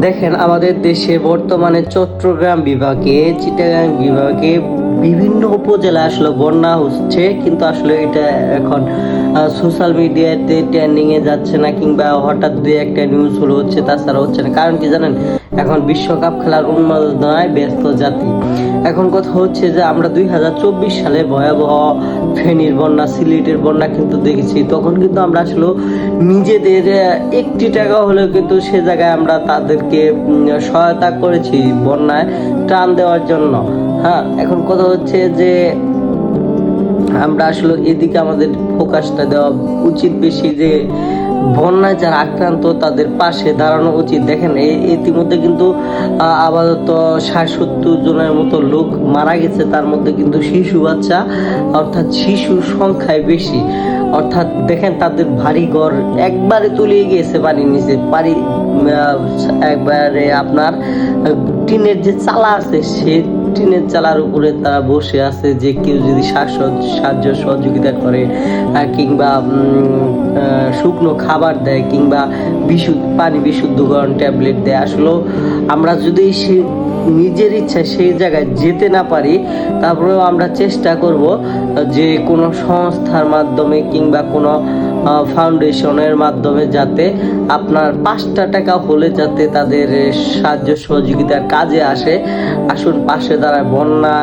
দেখেন আমাদের দেশে বর্তমানে চট্টগ্রাম বিভাগে, চিটাগাং বিভাগে বিভিন্ন উপজেলায় আসলে বন্যা হচ্ছে, কিন্তু আসলে এটা এখন সোশ্যাল মিডিয়াতে ট্রেন্ডিং এ যাচ্ছে না, কিংবা হঠাৎ দুই একটা নিউজ হলো হচ্ছে, তাছাড়া হচ্ছে না। কারণ কি জানেন, এখন বিশ্বকাপ খেলার উন্মাদনায় ব্যস্ত জাতি। এখন কথা হচ্ছে যে আমরা 2024 সালে ভয়াবহ ফেনীর বন্যা, সিলেটের বন্যা কিন্তু দেখেছি। তখন কিন্তু আমরা আসলে নিজেদের একটি টাকা হলেও কিন্তু সে জায়গায় আমরা তাদেরকে সহায়তা করেছি বন্যায় ত্রাণ দেওয়ার জন্য। হ্যাঁ, এখন কথা হচ্ছে যে আমরা আসলে এদিকে আমাদের ফোকাসটা দেওয়া উচিত বেশি, যে বন্যায় যারা আক্রান্ত তাদের পাশে দাঁড়ানো উচিত। দেখেন ইতিমধ্যে কিন্তু আপাতত 60-70 জনের মতো লোক মারা গেছে, তার মধ্যে কিন্তু শিশু বাচ্চা, অর্থাৎ শিশুর সংখ্যায় বেশি। অর্থাৎ দেখেন তাদের বাড়ি ঘর একবারে তলিয়ে গিয়েছে পানির নিচে। একবারে আপনার টিনের যে চালা আছে, সে টিনের চালার উপরে তারা বসে আছে, যে কেউ যদি সাহায্য সহযোগিতা করে, কিংবা শুকনো খাবার দেয়, কিংবা পানি বিশুদ্ধকরণ ট্যাবলেট দেয়। আসলে আমরা যদি সে নিজের ইচ্ছায় সেই জায়গায় যেতে না পারি, তারপরেও আমরা চেষ্টা করব যে কোনো সংস্থার মাধ্যমে কিংবা কোনো ফাউন্ডেশনের মাধ্যমে যাতে আপনার 5টা টাকা হলে যাতে তাদের সাহায্য সহযোগিতার কাজে আসে। আসুন পাশে দাঁড়ায়, বন্যা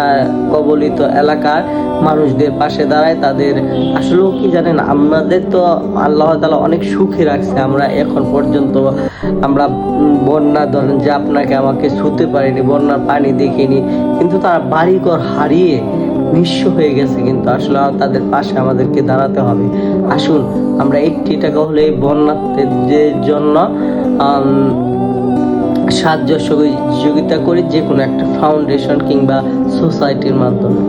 কবলিত এলাকার মানুষদের পাশে দাঁড়ায়। তাদের আসলেও কি জানেন, আমাদের তো আল্লাহ তাআলা অনেক সুখে রাখছে। আমরা এখন পর্যন্ত আমরা বন্যা, ধরেন যে আপনাকে আমাকে ছুঁতে পারিনি, বন্যার পানি দেখিনি, কিন্তু তারা বাড়িঘর হারিয়ে নিঃস্ব হয়ে গেছে। কিন্তু আসলে তাদের পাশে আমাদেরকে দাঁড়াতে হবে। আসুন আমরা একটি টাকা হলে বন্যার্থীদের জন্য সাহায্য সহযোগিতা করি, যে কোনো একটা ফাউন্ডেশন কিংবা সোসাইটির মাধ্যমে।